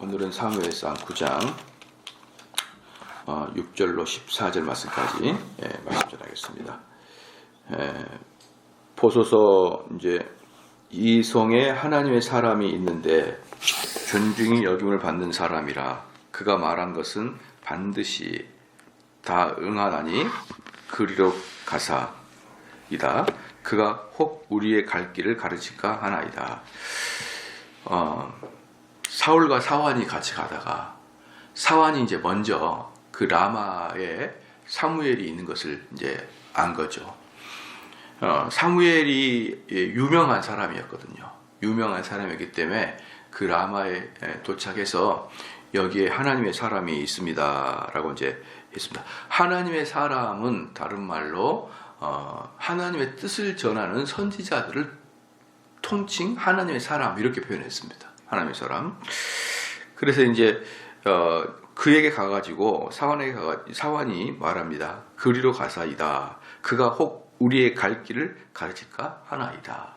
오늘은 사무엘상 9장 6절로 14절 말씀까지 말씀 전하겠습니다. 보소서 이제 이 성에 하나님의 사람이 있는데 존중이 여김을 받는 사람이라 그가 말한 것은 반드시 다 응하나니 그리로 가사이다. 그가 혹 우리의 갈 길을 가르칠까 하나이다. 사울과 사완이 같이 가다가 사완이 이제 먼저 그 라마에 사무엘이 있는 것을 이제 안 거죠. 사무엘이 유명한 사람이었거든요. 유명한 사람이기 때문에 그 라마에 도착해서 여기에 하나님의 사람이 있습니다라고 이제 했습니다. 하나님의 사람은 다른 말로 하나님의 뜻을 전하는 선지자들을 통칭 하나님의 사람 이렇게 표현했습니다. 하나님의 사람. 그래서 이제 그에게 가가지고 사완이 말합니다. 그리로 가사이다. 그가 혹 우리의 갈 길을 가르칠까 하나이다.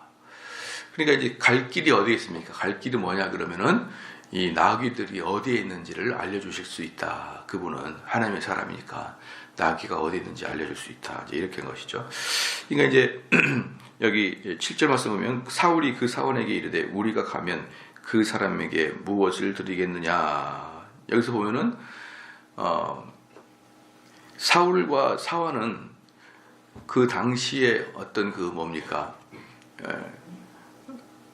그러니까 이제 갈 길이 어디에 있습니까? 갈 길이 뭐냐 그러면은 이 나귀들이 어디에 있는지를 알려주실 수 있다. 그분은 하나님의 사람이니까 나귀가 어디에 있는지 알려줄 수 있다. 이제 이렇게 한 것이죠. 그러니까 이제 여기 7절 말씀 보면 사울이 그 사원에게 이르되 우리가 가면 그 사람에게 무엇을 드리겠느냐. 여기서 보면은 사울과 사완은 그 당시에 어떤 그 뭡니까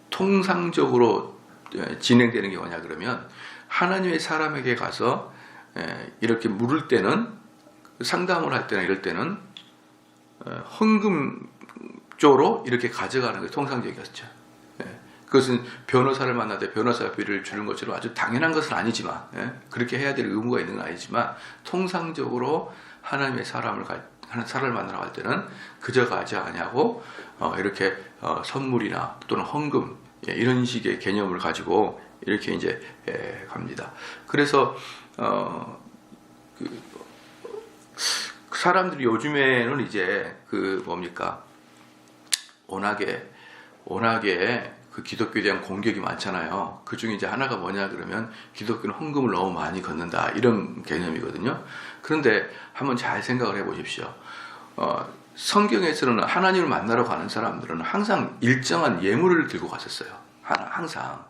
통상적으로 진행되는 게 뭐냐 그러면 하나님의 사람에게 가서 이렇게 물을 때는 상담을 할 때나 이럴 때는 헌금 쪽으로 이렇게 가져가는 게 통상적이었죠. 그것은 변호사를 만날 때 변호사비를 주는 것처럼 아주 당연한 것은 아니지만 그렇게 해야 될 의무가 있는 건 아니지만 통상적으로 하나님의 사람을 만나러 갈 때는 그저 가지 아니하고 이렇게 선물이나 또는 헌금 이런 식의 개념을 가지고 이렇게 이제 갑니다. 그래서 사람들이 요즘에는 이제 그 뭡니까 워낙에 그 기독교에 대한 공격이 많잖아요. 그 중에 이제 하나가 뭐냐 그러면 기독교는 헌금을 너무 많이 걷는다 이런 개념이거든요. 그런데 한번 잘 생각을 해보십시오. 성경에서는 하나님을 만나러 가는 사람들은 항상 일정한 예물을 들고 갔었어요. 항상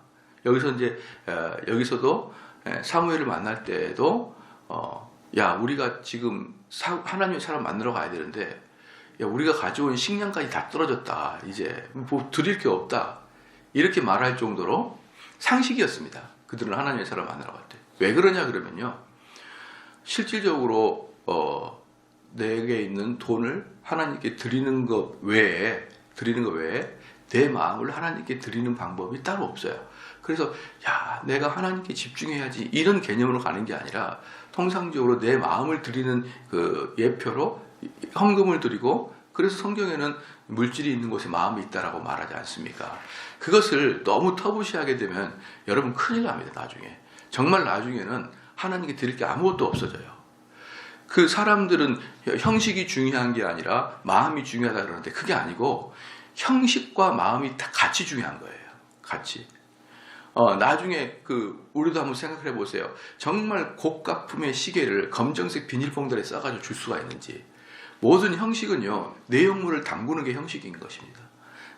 여기서도 사무엘을 만날 때에도 야 우리가 지금 하나님의 사람 만나러 가야 되는데 야 우리가 가져온 식량까지 다 떨어졌다. 이제 뭐 드릴 게 없다. 이렇게 말할 정도로 상식이었습니다. 그들은 하나님의 사람 만나러 갈 때. 왜 그러냐 그러면요. 실질적으로 내게 있는 돈을 하나님께 드리는 것 외에 내 마음을 하나님께 드리는 방법이 따로 없어요. 그래서 야 내가 하나님께 집중해야지 이런 개념으로 가는 게 아니라 통상적으로 내 마음을 드리는 그 예표로 헌금을 드리고 그래서 성경에는 물질이 있는 곳에 마음이 있다라고 말하지 않습니까? 그것을 너무 터부시하게 되면 여러분 큰일 납니다. 나중에 정말 나중에는 하나님께 드릴 게 아무것도 없어져요. 그 사람들은 형식이 중요한 게 아니라 마음이 중요하다 그러는데 그게 아니고 형식과 마음이 다 같이 중요한 거예요. 같이. 나중에 우리도 한번 생각해 보세요. 정말 고가품의 시계를 검정색 비닐봉다리에 싸가지고 줄 수가 있는지. 모든 형식은요, 내용물을 담그는 게 형식인 것입니다.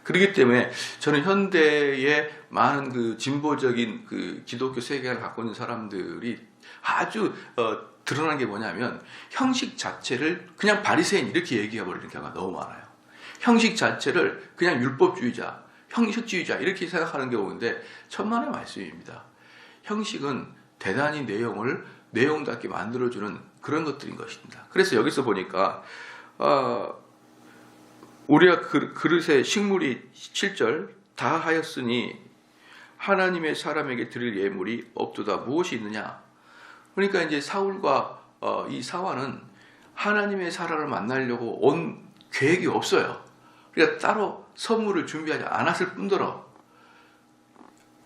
그렇기 때문에 저는 현대의 많은 그 진보적인 그 기독교 세계를 갖고 있는 사람들이 아주 드러난 게 뭐냐면 형식 자체를 그냥 바리새인 이렇게 얘기해 버리는 경우가 너무 많아요. 형식 자체를 그냥 율법주의자, 형식주의자 이렇게 생각하는 경우인데 천만의 말씀입니다. 형식은 대단히 내용답게 만들어주는 그런 것들인 것입니다. 그래서 여기서 보니까 우리가 그릇에 식물이 7절 다 하였으니 하나님의 사람에게 드릴 예물이 없도다 무엇이 있느냐. 그러니까 이제 사울과 이 사완은 하나님의 사람을 만나려고 온 계획이 없어요. 그러니까 따로 선물을 준비하지 않았을 뿐더러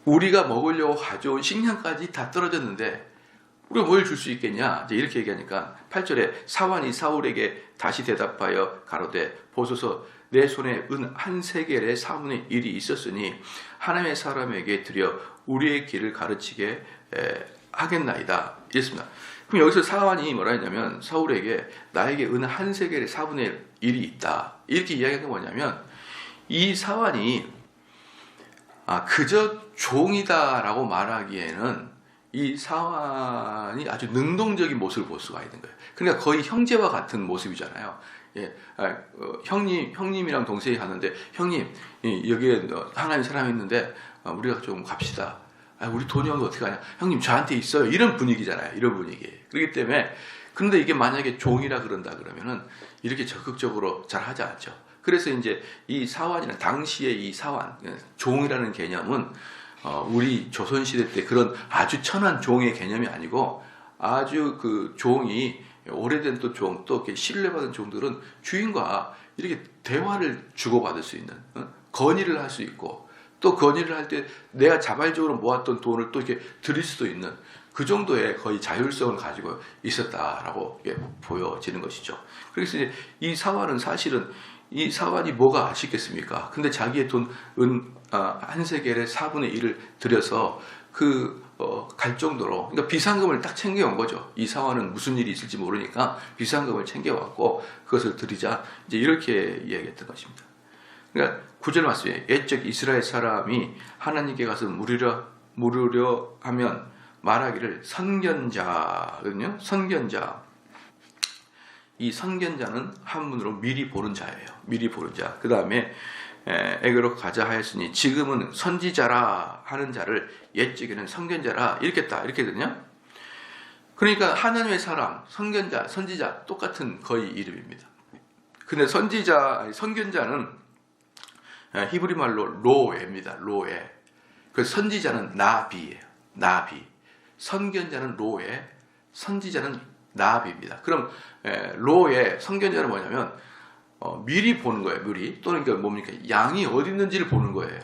우리가 먹으려고 가져온 식량까지 다 떨어졌는데 우리가 뭘 줄 수 있겠냐? 이제 이렇게 얘기하니까 8절에 사완이 사울에게 다시 대답하여 가로되 보소서 내 손에 은 한 세겔의 4분의 1이 있었으니 하나님의 사람에게 드려 우리의 길을 가르치게 하겠나이다. 이랬습니다. 그럼 여기서 사환이 뭐라 했냐면 사울에게 나에게 은 한 세겔의 4분의 1이 있다. 이렇게 이야기한 게 뭐냐면 이 사환이 그저 종이다라고 말하기에는 이 사환이 아주 능동적인 모습을 볼 수가 있는 거예요. 그러니까 거의 형제와 같은 모습이잖아요. 예, 형님이랑 동생이 갔는데 형님 여기에 하나님 사람이 있는데 우리가 좀 갑시다. 우리 돈이 없는데 어떻게 하냐? 형님 저한테 있어요. 이런 분위기잖아요. 이런 분위기. 그렇기 때문에 그런데 이게 만약에 종이라 그런다 그러면은 이렇게 적극적으로 잘 하지 않죠. 그래서 이제 이 사환이나 당시의 이 사환 종이라는 개념은 우리 조선시대 때 그런 아주 천한 종의 개념이 아니고 아주 그 종이 오래된 또 종, 또 이렇게 신뢰받은 종들은 주인과 이렇게 대화를 주고받을 수 있는, 건의를 할 수 있고, 또 건의를 할 때 내가 자발적으로 모았던 돈을 또 이렇게 드릴 수도 있는 그 정도의 거의 자율성을 가지고 있었다라고 보여지는 것이죠. 그래서 이제 이 사환은 사실은 이 사환이 뭐가 아쉽겠습니까? 근데 자기의 돈, 한 세겔의 4분의 1을 들여서 갈 정도로, 그러니까 비상금을 딱 챙겨온 거죠. 이 사환은 무슨 일이 있을지 모르니까 비상금을 챙겨왔고 그것을 드리자 이제 이렇게 이야기했던 것입니다. 그러니까 9절 말씀에 옛적 이스라엘 사람이 하나님께 가서 물으려 하면 말하기를 선견자거든요. 선견자. 이 선견자는 한문으로 미리 보는 자예요. 미리 보는 자. 그 다음에 에게로 가자 하였으니 지금은 선지자라 하는 자를 옛적에는 선견자라 이렇게 했거든요. 그러니까 하나님의 사람, 선견자, 선지자 똑같은 거의 이름입니다. 근데 선견자는 히브리 말로 로에입니다. 로에. 그 선지자는 나비예요. 나비. 선견자는 로에, 선지자는 나비입니다. 그럼 로에 선견자는 뭐냐면 미리 보는 거예요. 미리. 또는 그러니까 뭡니까? 양이 어디 있는지를 보는 거예요.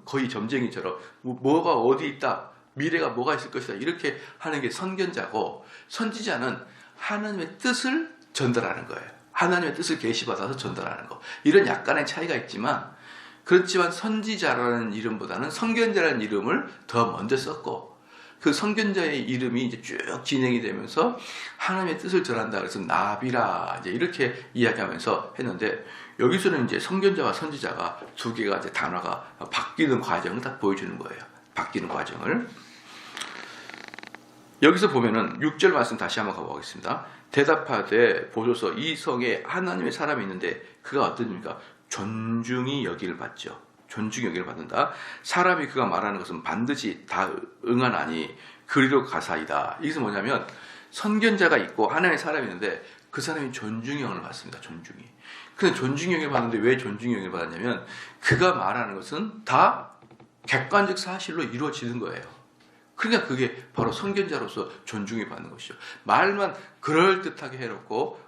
거의 점쟁이처럼 뭐가 어디 있다. 미래가 뭐가 있을 것이다. 이렇게 하는 게 선견자고, 선지자는 하나님의 뜻을 전달하는 거예요. 하나님의 뜻을 계시받아서 전달하는 거. 이런 약간의 차이가 있지만, 그렇지만 선지자라는 이름보다는 선견자라는 이름을 더 먼저 썼고, 그 선견자의 이름이 이제 쭉 진행이 되면서 하나님의 뜻을 전한다. 그래서 나비라 이제 이렇게 이야기하면서 했는데, 여기서는 이제 선견자와 선지자가 두 개가 이제 단어가 바뀌는 과정을 딱 보여주는 거예요. 바뀌는 과정을. 여기서 보면은 6절 말씀 다시 한번 가보겠습니다. 대답하되 보소서 이 성에 하나님의 사람이 있는데 그가 어떠십니까? 존중이 여기를 받죠. 존중이 여기를 받는다. 사람이 그가 말하는 것은 반드시 다 응하나니 그리로 가사이다. 이것은 뭐냐면 선견자가 있고 하나님의 사람이 있는데 그 사람이 존중의 영을 받습니다. 존중이. 근데 존중의 영을 받는데 왜 존중의 영을 받았냐면 그가 말하는 것은 다 객관적 사실로 이루어지는 거예요. 그러니까 그게 바로 선견자로서 존중이 받는 것이죠. 말만 그럴듯하게 해놓고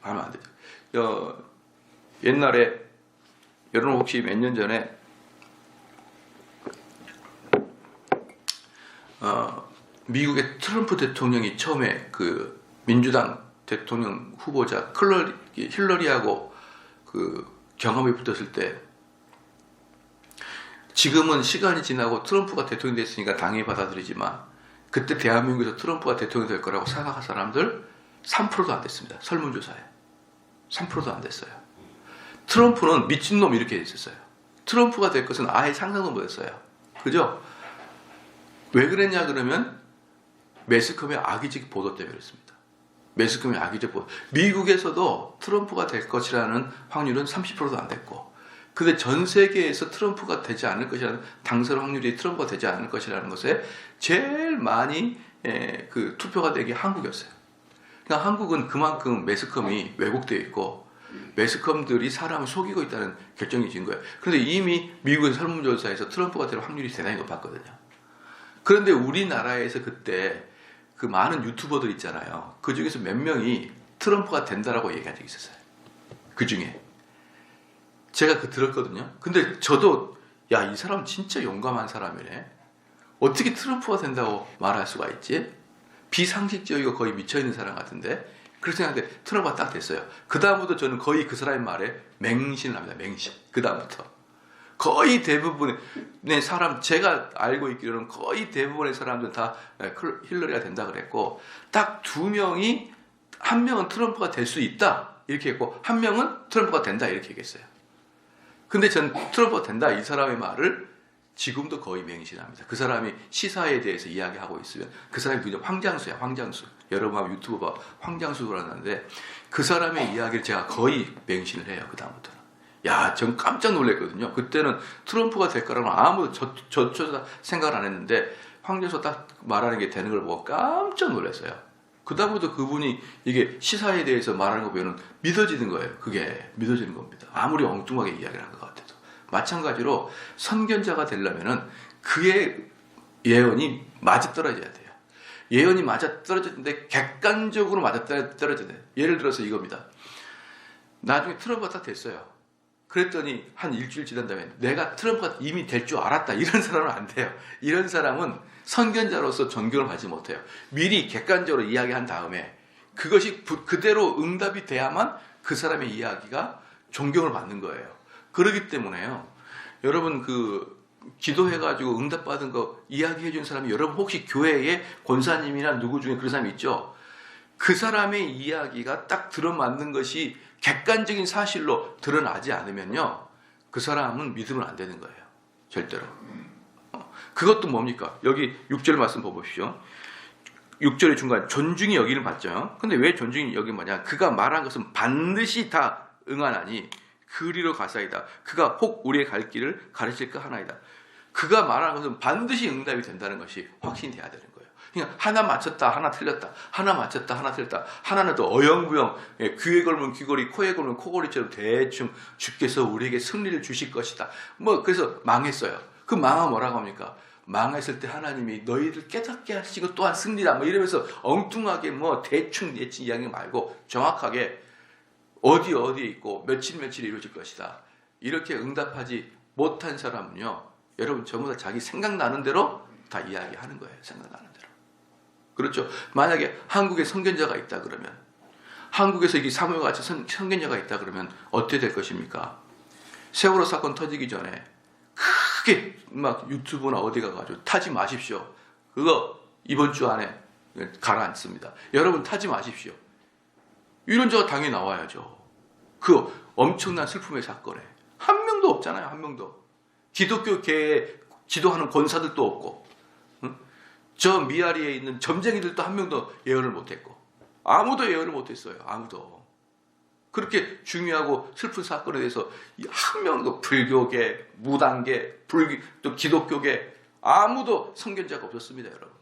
하면 안 되죠. 옛날에 여러분 혹시 몇 년 전에 미국의 트럼프 대통령이 처음에 그 민주당 대통령 후보자 힐러리하고 그 경험이 붙었을 때, 지금은 시간이 지나고 트럼프가 대통령이 됐으니까 당연히 받아들이지만 그때 대한민국에서 트럼프가 대통령이 될 거라고 생각한 사람들 3%도 안 됐습니다. 설문조사에 3%도 안 됐어요. 트럼프는 미친놈 이렇게 있었어요. 트럼프가 될 것은 아예 상상도 못했어요. 그죠? 왜 그랬냐 그러면 매스컴의 악의적 보도 때문에 그렇습니다. 매스컴의 악의적 보도. 미국에서도 트럼프가 될 것이라는 확률은 30%도 안 됐고, 근데 전 세계에서 트럼프가 되지 않을 것이라는 당선 확률이 트럼프가 되지 않을 것이라는 것에 제일 많이 그 투표가 되게 한국이었어요. 그러니까 한국은 그만큼 매스컴이 왜곡되어 있고 매스컴들이 사람을 속이고 있다는 결정이 진 거예요. 그런데 이미 미국의 설문조사에서 트럼프가 될 확률이 대단히 높았거든요. 그런데 우리나라에서 그때 그 많은 유튜버들 있잖아요. 그 중에서 몇 명이 트럼프가 된다라고 얘기한 적이 있었어요. 그 중에 제가 들었거든요. 근데 저도 야, 이 사람 진짜 용감한 사람이네. 어떻게 트럼프가 된다고 말할 수가 있지? 비상식적이고 거의 미쳐있는 사람 같은데 그렇게 생각하는데 트럼프가 딱 됐어요. 그 다음부터 저는 거의 그 사람의 말에 맹신을 합니다. 맹신. 그 다음부터 거의 대부분의 사람, 제가 알고 있기로는 거의 대부분의 사람들은 다 힐러리가 된다 그랬고, 딱 두 명이, 한 명은 트럼프가 될 수 있다 이렇게 했고, 한 명은 트럼프가 된다 이렇게 얘기했어요. 근데 전 트럼프가 된다 이 사람의 말을 지금도 거의 맹신합니다. 그 사람이 시사에 대해서 이야기하고 있으면, 그 사람이 그냥 황장수야, 황장수. 여러분 하면 유튜브 봐, 황장수라는데, 그 사람의 이야기를 제가 거의 맹신을 해요. 그 다음부터는. 야, 전 깜짝 놀랐거든요. 그때는 트럼프가 될 거라고 아무도 저조차 생각을 안 했는데, 황장수 딱 말하는 게 되는 걸 보고 깜짝 놀랐어요. 그 다음부터 그분이 이게 시사에 대해서 말하는 거 보면 믿어지는 거예요. 그게 믿어지는 겁니다. 아무리 엉뚱하게 이야기를 한 것 같아도. 마찬가지로 선견자가 되려면은 그의 예언이 맞아떨어져야 돼요. 예언이 맞아떨어졌는데 객관적으로 맞아떨어져야 돼요. 예를 들어서 이겁니다. 나중에 트럼프가 딱 됐어요. 그랬더니 한 일주일 지난 다음에 내가 트럼프가 이미 될 줄 알았다. 이런 사람은 안 돼요. 이런 사람은 선견자로서 존경을 받지 못해요. 미리 객관적으로 이야기한 다음에 그것이 그대로 응답이 돼야만 그 사람의 이야기가 존경을 받는 거예요. 그렇기 때문에요. 여러분 기도해가지고 응답받은 거 이야기해준 사람이, 여러분 혹시 교회에 권사님이나 누구 중에 그런 사람이 있죠? 그 사람의 이야기가 딱 들어맞는 것이 객관적인 사실로 드러나지 않으면요, 그 사람은 믿으면 안 되는 거예요. 절대로. 그것도 뭡니까? 여기 6절 말씀 보십시오. 6절의 중간 존중이 여기를 받죠. 근데 왜 존중이 여기 뭐냐? 그가 말한 것은 반드시 다 응하나니 그리로 가사이다. 그가 혹 우리의 갈 길을 가르칠까 하나이다. 그가 말하는 것은 반드시 응답이 된다는 것이 확신돼야 되는 거예요. 그러니까 하나 맞췄다, 하나 틀렸다, 하나 맞췄다, 하나 틀렸다, 하나는 또 어영부영, 귀에 걸면 귀걸이, 코에 걸면 코걸이처럼 대충 주께서 우리에게 승리를 주실 것이다. 그래서 망했어요. 그 망하 뭐라고 합니까? 망했을 때 하나님이 너희를 깨닫게 하시고 또한 승리다. 이러면서 엉뚱하게 대충 이야기 말고 정확하게 어디에 있고 며칠에 이루어질 것이다. 이렇게 응답하지 못한 사람은요, 여러분 전부 다 자기 생각나는 대로 다 이야기하는 거예요. 생각나는 대로. 그렇죠. 만약에 한국에 선견자가 있다 그러면, 한국에서 이게 사무엘과 같이 선견자가 있다 그러면 어떻게 될 것입니까? 세월호 사건 터지기 전에 크게 막 유튜브나 어디 가가지고 타지 마십시오. 그거 이번 주 안에 가라앉습니다. 여러분 타지 마십시오. 이런 자가 당연히 나와야죠. 그 엄청난 슬픔의 사건에 한 명도 없잖아요. 한 명도. 기독교계에 기도하는 권사들도 없고, 저 미아리에 있는 점쟁이들도 한 명도 예언을 못했고, 아무도 예언을 못했어요. 아무도. 그렇게 중요하고 슬픈 사건에 대해서 한 명도, 불교계, 무당계, 또 기독교계 아무도 선견자가 없었습니다, 여러분.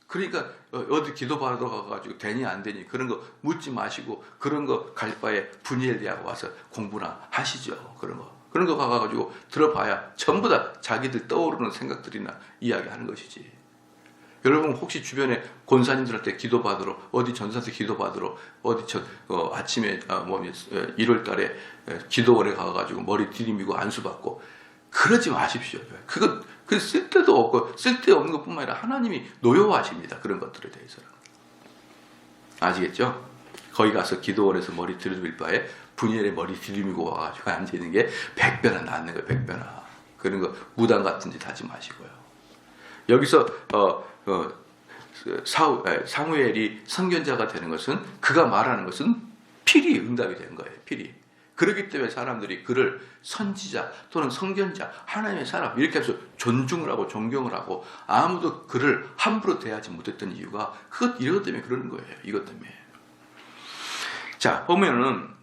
그러니까 어디 기도받으러 가가지고 되니 안 되니 그런 거 묻지 마시고, 그런 거 갈 바에 분이엘 대학 와서 공부나 하시죠. 그런 거 가가지고 들어봐야 전부 다 자기들 떠오르는 생각들이나 이야기하는 것이지. 여러분 혹시 주변에 권사님들한테 기도받으러, 어디 전사한테 기도받으러, 어디 아침에 1월 달에 기도원에 가가지고 머리 들이미고 안수받고 그러지 마십시오. 그 쓸데도 없고 쓸데없는 것뿐만 아니라 하나님이 노여워하십니다. 그런 것들에 대해서는. 아시겠죠? 거기 가서 기도원에서 머리 들이밀 바에 분열에 머리 들이미고 와가지고 앉아있는 게 100배나 낫는 거예요. 100배나. 그런 거 무당 같은 짓 하지 마시고요. 여기서 사무엘이 선견자가 되는 것은, 그가 말하는 것은 필히 응답이 된 거예요. 필히. 그렇기 때문에 사람들이 그를 선지자 또는 선견자, 하나님의 사람 이렇게 해서 존중을 하고 존경을 하고, 아무도 그를 함부로 대하지 못했던 이유가 이것 때문에 그러는 거예요. 이것 때문에. 자, 보면은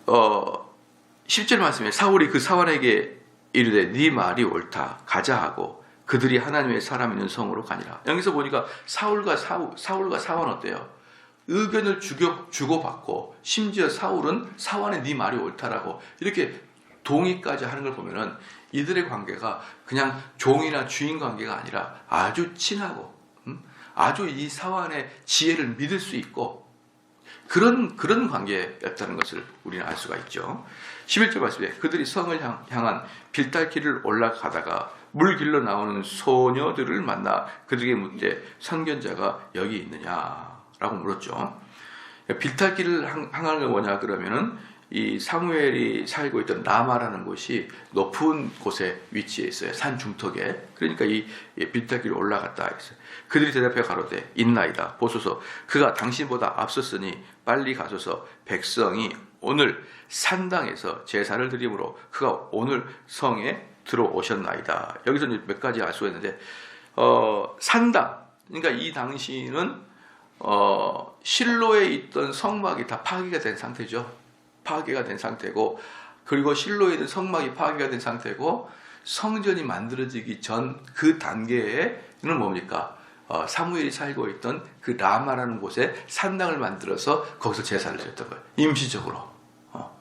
10절 말씀에 사울이 그 사환에게 이르되 네 말이 옳다, 가자 하고 그들이 하나님의 사람 있는 성으로 가니라. 여기서 보니까 사울과 사환 어때요? 의견을 주고받고, 심지어 사울은 네 말이 옳다라고 이렇게 동의까지 하는 걸 보면은 이들의 관계가 그냥 종이나 주인 관계가 아니라 아주 친하고, 아주 이 사환의 지혜를 믿을 수 있고, 그런 관계였다는 것을 우리는 알 수가 있죠. 11절 말씀에 그들이 성을 향한 빌탈길을 올라가다가 물 길러 나오는 소녀들을 만나 그들에게 묻되 선견자가 여기 있느냐라고 물었죠. 빌탈길을 향하는 게 뭐냐 그러면은 이 사무엘이 살고 있던 라마라는 곳이 높은 곳에 위치해 있어요. 산 중턱에. 그러니까 이 빌탈길을 올라갔다 했어요. 그들이 대답해 가로되 있나이다. 보소서 그가 당신보다 앞섰으니 빨리 가소서 백성이 오늘 산당에서 제사를 드림으로 그가 오늘 성에 들어오셨나이다. 여기서 몇 가지 알 수가 있는데 산당 그러니까 이 당시는 실로에 있던 성막이 다 파괴가 된 상태죠. 파괴가 된 상태고 그리고 실로에 있는 성막이 파괴가 된 상태고 성전이 만들어지기 전 그 단계에는 뭡니까? 사무엘이 살고 있던 그 라마라는 곳에 산당을 만들어서 거기서 제사를 드렸던 거예요.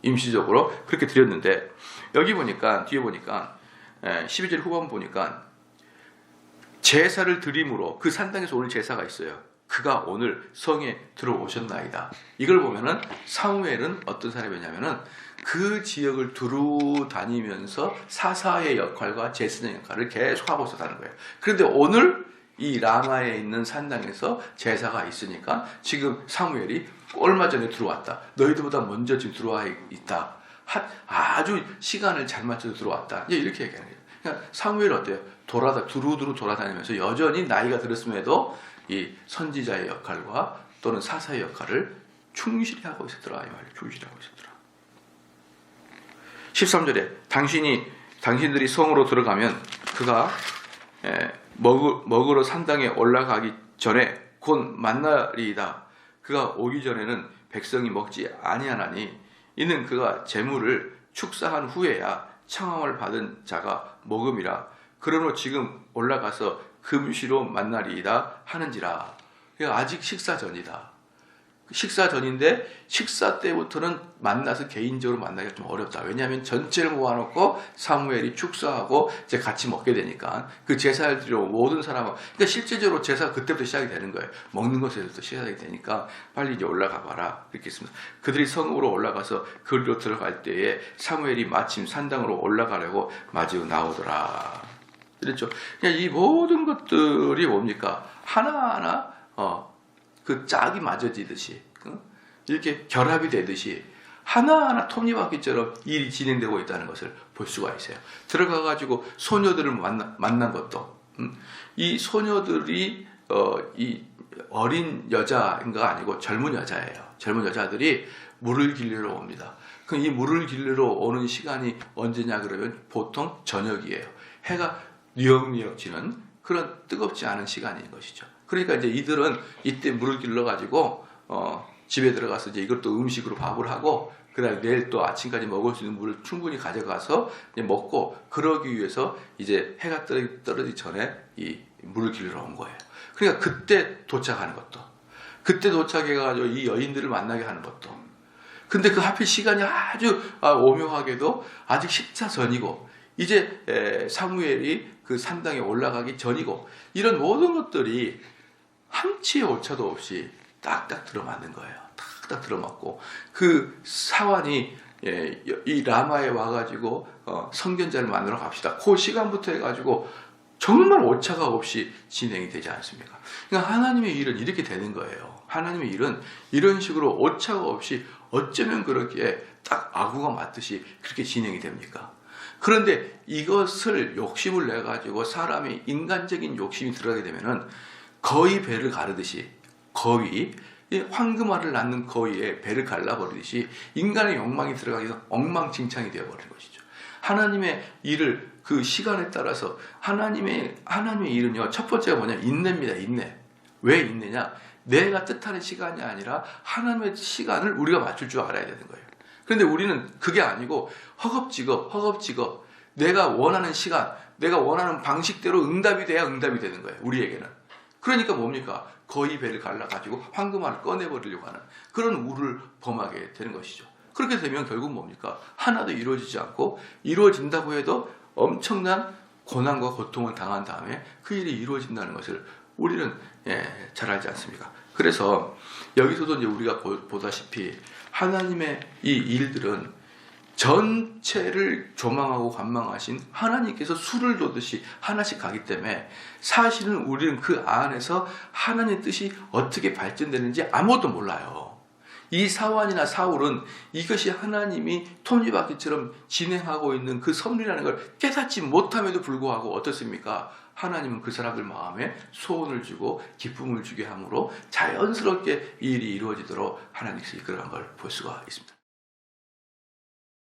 임시적으로 그렇게 드렸는데 여기 보니까 뒤에 보니까 12절 후반 보니까 제사를 드림으로 그 산당에서 오늘 제사가 있어요. 그가 오늘 성에 들어오셨나이다. 이걸 보면은 사무엘은 어떤 사람이냐면은 그 지역을 두루 다니면서 사사의 역할과 제사의 역할을 계속 하고 있었다는 거예요. 그런데 오늘 이 라마에 있는 산당에서 제사가 있으니까 지금 사무엘이 얼마 전에 들어왔다. 너희들보다 먼저 지금 들어와 있다. 아주 시간을 잘 맞춰서 들어왔다. 이렇게 얘기하는 거예요. 그러니까 사무엘은 어때요? 두루두루 돌아다니면서 여전히 나이가 들었음에도 이 선지자의 역할과 또는 사사의 역할을 충실히 하고 있었더라. 이 말이에요. 충실히 하고 있었더라. 13절에 당신들이 성으로 들어가면 그가 먹으러 산당에 올라가기 전에 곧 만나리이다. 그가 오기 전에는 백성이 먹지 아니하나니 이는 그가 재물을 축사한 후에야 청함을 받은 자가 먹음이라. 그러므로 지금 올라가서 금시로 만나리이다 하는지라. 그러니까 아직 식사 전이다. 식사 전인데 식사 때부터는 만나서 개인적으로 만나기가 좀 어렵다. 왜냐하면 전체를 모아놓고 사무엘이 축사하고 이제 같이 먹게 되니까 그 제사를 드리러 모든 사람은 그러니까 실제적으로 제사가 그때부터 시작이 되는 거예요. 먹는 것에서부터 시작이 되니까 빨리 이제 올라가 봐라. 그렇게 했습니다. 그들이 성으로 올라가서 그리로 들어갈 때에 사무엘이 마침 산당으로 올라가려고 마주 나오더라. 그렇죠. 그냥 이 모든 것들이 뭡니까? 하나하나 그 짝이 맞아지듯이 이렇게 결합이 되듯이 하나하나 톱니바퀴처럼 일이 진행되고 있다는 것을 볼 수가 있어요. 들어가가지고 소녀들을 만난 것도 이 소녀들이 이 어린 여자인가 아니고 젊은 여자예요. 젊은 여자들이 물을 길르러 옵니다. 그럼 이 물을 길르러 오는 시간이 언제냐 그러면 보통 저녁이에요. 해가 뉘역뉘역 지는 그런 뜨겁지 않은 시간인 것이죠. 그러니까 이제 이들은 이때 물을 길러 가지고 집에 들어가서 이제 이것도 음식으로 밥을 하고 그다음에 내일 또 아침까지 먹을 수 있는 물을 충분히 가져가서 이제 먹고 그러기 위해서 이제 해가 떨어지기 전에 이 물을 길러 온 거예요. 그러니까 그때 도착하는 것도 그때 도착해가지고 이 여인들을 만나게 하는 것도 근데 그 하필 시간이 아주 오묘하게도 아직 식사 전이고 이제 사무엘이 그 산당에 올라가기 전이고 이런 모든 것들이 한치의 오차도 없이 딱딱 들어맞는 거예요. 딱딱 들어맞고 그 사환이 이 라마에 와가지고 성견자를 만나러 갑시다. 그 시간부터 해가지고 정말 오차가 없이 진행이 되지 않습니까? 그러니까 하나님의 일은 이렇게 되는 거예요. 하나님의 일은 이런 식으로 오차가 없이 어쩌면 그렇게 딱 아구가 맞듯이 그렇게 진행이 됩니까? 그런데 이것을 욕심을 내가지고 사람이 인간적인 욕심이 들어가게 되면은 거위 배를 가르듯이 거위 황금알을 낳는 거위에 배를 갈라버리듯이 인간의 욕망이 들어가서 엉망진창이 되어버리는 것이죠. 하나님의 일을 그 시간에 따라서 하나님의 일은요 첫 번째가 뭐냐 인내입니다. 인내. 왜 인내냐? 내가 뜻하는 시간이 아니라 하나님의 시간을 우리가 맞출 줄 알아야 되는 거예요. 그런데 우리는 그게 아니고 허겁지겁 내가 원하는 시간, 내가 원하는 방식대로 응답이 돼야 응답이 되는 거예요. 우리에게는. 그러니까 뭡니까? 거의 배를 갈라가지고 황금알을 꺼내버리려고 하는 그런 우를 범하게 되는 것이죠. 그렇게 되면 결국 뭡니까? 하나도 이루어지지 않고 이루어진다고 해도 엄청난 고난과 고통을 당한 다음에 그 일이 이루어진다는 것을 우리는 잘 알지 않습니까? 그래서 여기서도 이제 우리가 보다시피 하나님의 이 일들은 전체를 조망하고 관망하신 하나님께서 수를 둬듯이 하나씩 가기 때문에 사실은 우리는 그 안에서 하나님의 뜻이 어떻게 발전되는지 아무것도 몰라요. 이 사완이나 사울은 이것이 하나님이 톱니바퀴처럼 진행하고 있는 그 섭리라는 걸 깨닫지 못함에도 불구하고 어떻습니까? 하나님은 그 사람들 마음에 소원을 주고 기쁨을 주게 함으로 자연스럽게 이 일이 이루어지도록 하나님께서 이끌어간 걸 볼 수가 있습니다.